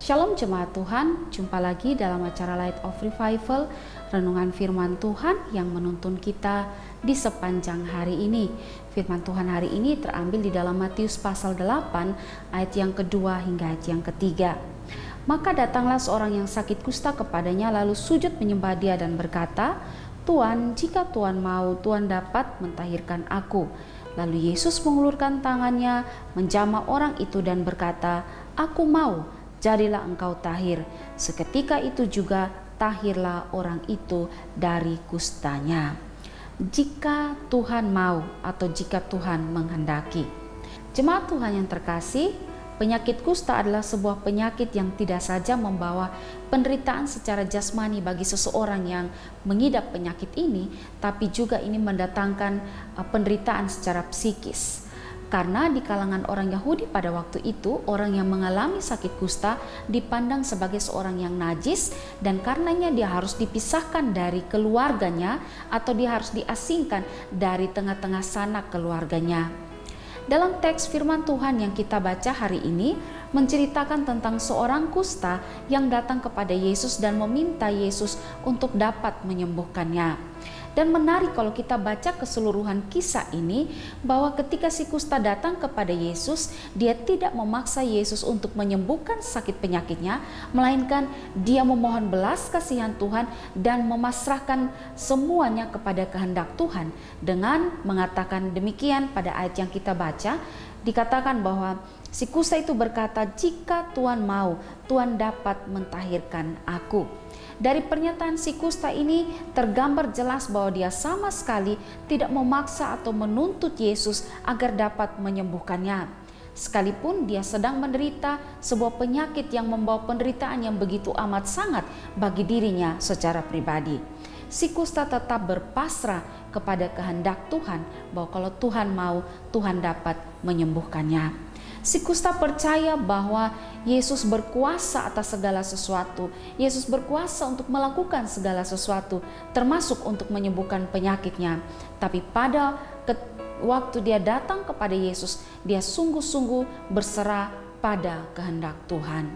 Shalom jemaat Tuhan, jumpa lagi dalam acara Light of Revival, renungan firman Tuhan yang menuntun kita di sepanjang hari ini. Firman Tuhan hari ini terambil di dalam Matius pasal 8 ayat yang kedua hingga ayat yang ketiga. Maka datanglah seorang yang sakit kusta kepadanya, lalu sujud menyembah dia dan berkata, "Tuan, jika Tuan mau, Tuan dapat mentahirkan aku." Lalu Yesus mengulurkan tangannya, menjamah orang itu dan berkata, "Aku mau, jadilah engkau tahir." Seketika itu juga tahirlah orang itu dari kustanya. Jika Tuhan mau atau jika Tuhan menghendaki. Jemaat Tuhan yang terkasih, penyakit kusta adalah sebuah penyakit yang tidak saja membawa penderitaan secara jasmani bagi seseorang yang mengidap penyakit ini, tapi juga ini mendatangkan penderitaan secara psikis. Karena di kalangan orang Yahudi pada waktu itu, orang yang mengalami sakit kusta dipandang sebagai seorang yang najis, dan karenanya dia harus dipisahkan dari keluarganya atau dia harus diasingkan dari tengah-tengah sanak keluarganya. Dalam teks firman Tuhan yang kita baca hari ini menceritakan tentang seorang kusta yang datang kepada Yesus dan meminta Yesus untuk dapat menyembuhkannya. Dan menarik kalau kita baca keseluruhan kisah ini, bahwa ketika si kusta datang kepada Yesus, dia tidak memaksa Yesus untuk menyembuhkan sakit penyakitnya, melainkan dia memohon belas kasihan Tuhan dan memasrahkan semuanya kepada kehendak Tuhan. Dengan mengatakan demikian pada ayat yang kita baca, dikatakan bahwa si kusta itu berkata, "Jika Tuhan mau, Tuhan dapat mentahirkan aku." Dari pernyataan si kusta ini tergambar jelas bahwa dia sama sekali tidak memaksa atau menuntut Yesus agar dapat menyembuhkannya. Sekalipun dia sedang menderita sebuah penyakit yang membawa penderitaan yang begitu amat sangat bagi dirinya secara pribadi. Si kusta tetap berpasrah kepada kehendak Tuhan, bahwa kalau Tuhan mau, Tuhan dapat menyembuhkannya. Si kusta percaya bahwa Yesus berkuasa atas segala sesuatu. Yesus berkuasa untuk melakukan segala sesuatu, termasuk untuk menyembuhkan penyakitnya. Tapi pada waktu dia datang kepada Yesus, dia sungguh-sungguh berserah pada kehendak Tuhan.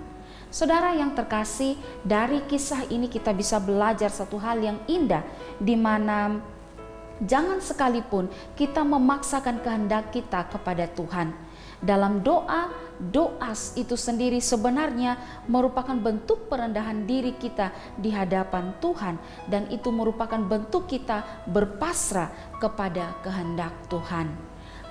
Saudara yang terkasih, dari kisah ini kita bisa belajar satu hal yang indah, di mana jangan sekalipun kita memaksakan kehendak kita kepada Tuhan. Dalam doa itu sendiri sebenarnya merupakan bentuk perendahan diri kita di hadapan Tuhan, dan itu merupakan bentuk kita berpasrah kepada kehendak Tuhan.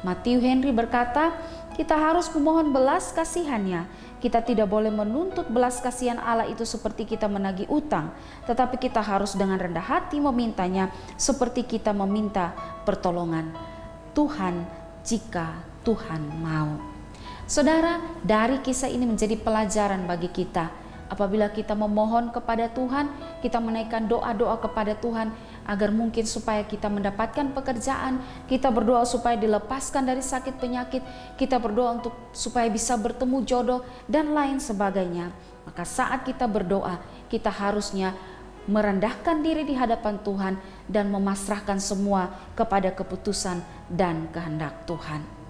Matthew Henry berkata, kita harus memohon belas kasihannya. Kita tidak boleh menuntut belas kasihan Allah itu seperti kita menagih utang, tetapi kita harus dengan rendah hati memintanya seperti kita meminta pertolongan Tuhan jika Tuhan mau. Saudara, dari kisah ini menjadi pelajaran bagi kita. Apabila kita memohon kepada Tuhan, kita menaikkan doa-doa kepada Tuhan agar mungkin supaya kita mendapatkan pekerjaan, kita berdoa supaya dilepaskan dari sakit penyakit, kita berdoa untuk supaya bisa bertemu jodoh dan lain sebagainya. Maka saat kita berdoa, kita harusnya merendahkan diri di hadapan Tuhan dan memasrahkan semua kepada keputusan dan kehendak Tuhan.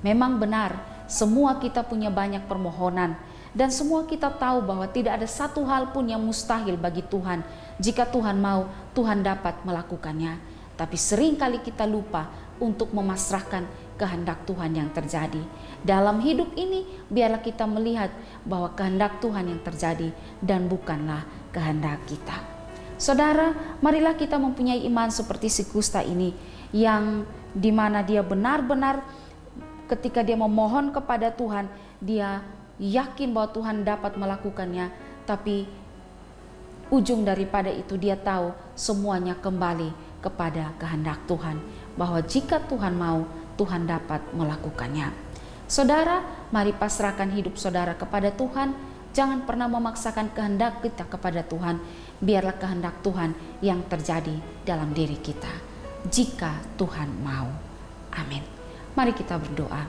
Memang benar, semua kita punya banyak permohonan, dan semua kita tahu bahwa tidak ada satu hal pun yang mustahil bagi Tuhan. Jika Tuhan mau, Tuhan dapat melakukannya. Tapi seringkali kita lupa untuk memasrahkan kehendak Tuhan yang terjadi. Dalam hidup ini, biarlah kita melihat bahwa kehendak Tuhan yang terjadi dan bukanlah kehendak kita. Saudara, marilah kita mempunyai iman seperti si kusta ini, yang dimana dia benar-benar ketika dia memohon kepada Tuhan, dia yakin bahwa Tuhan dapat melakukannya. Tapi ujung daripada itu dia tahu semuanya kembali kepada kehendak Tuhan, bahwa jika Tuhan mau, Tuhan dapat melakukannya. Saudara, mari pasrahkan hidup saudara kepada Tuhan. Jangan pernah memaksakan kehendak kita kepada Tuhan. Biarlah kehendak Tuhan yang terjadi dalam diri kita, jika Tuhan mau. Amin. Mari kita berdoa.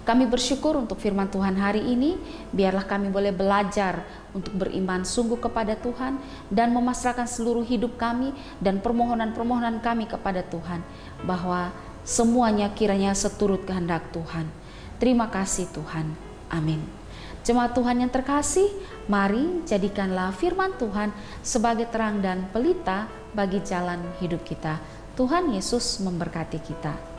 Kami bersyukur untuk firman Tuhan hari ini. Biarlah kami boleh belajar untuk beriman sungguh kepada Tuhan dan memasrahkan seluruh hidup kami dan permohonan-permohonan kami kepada Tuhan, bahwa semuanya kiranya seturut kehendak Tuhan. Terima kasih Tuhan. Amin. Jemaat Tuhan yang terkasih, mari jadikanlah firman Tuhan sebagai terang dan pelita bagi jalan hidup kita. Tuhan Yesus memberkati kita.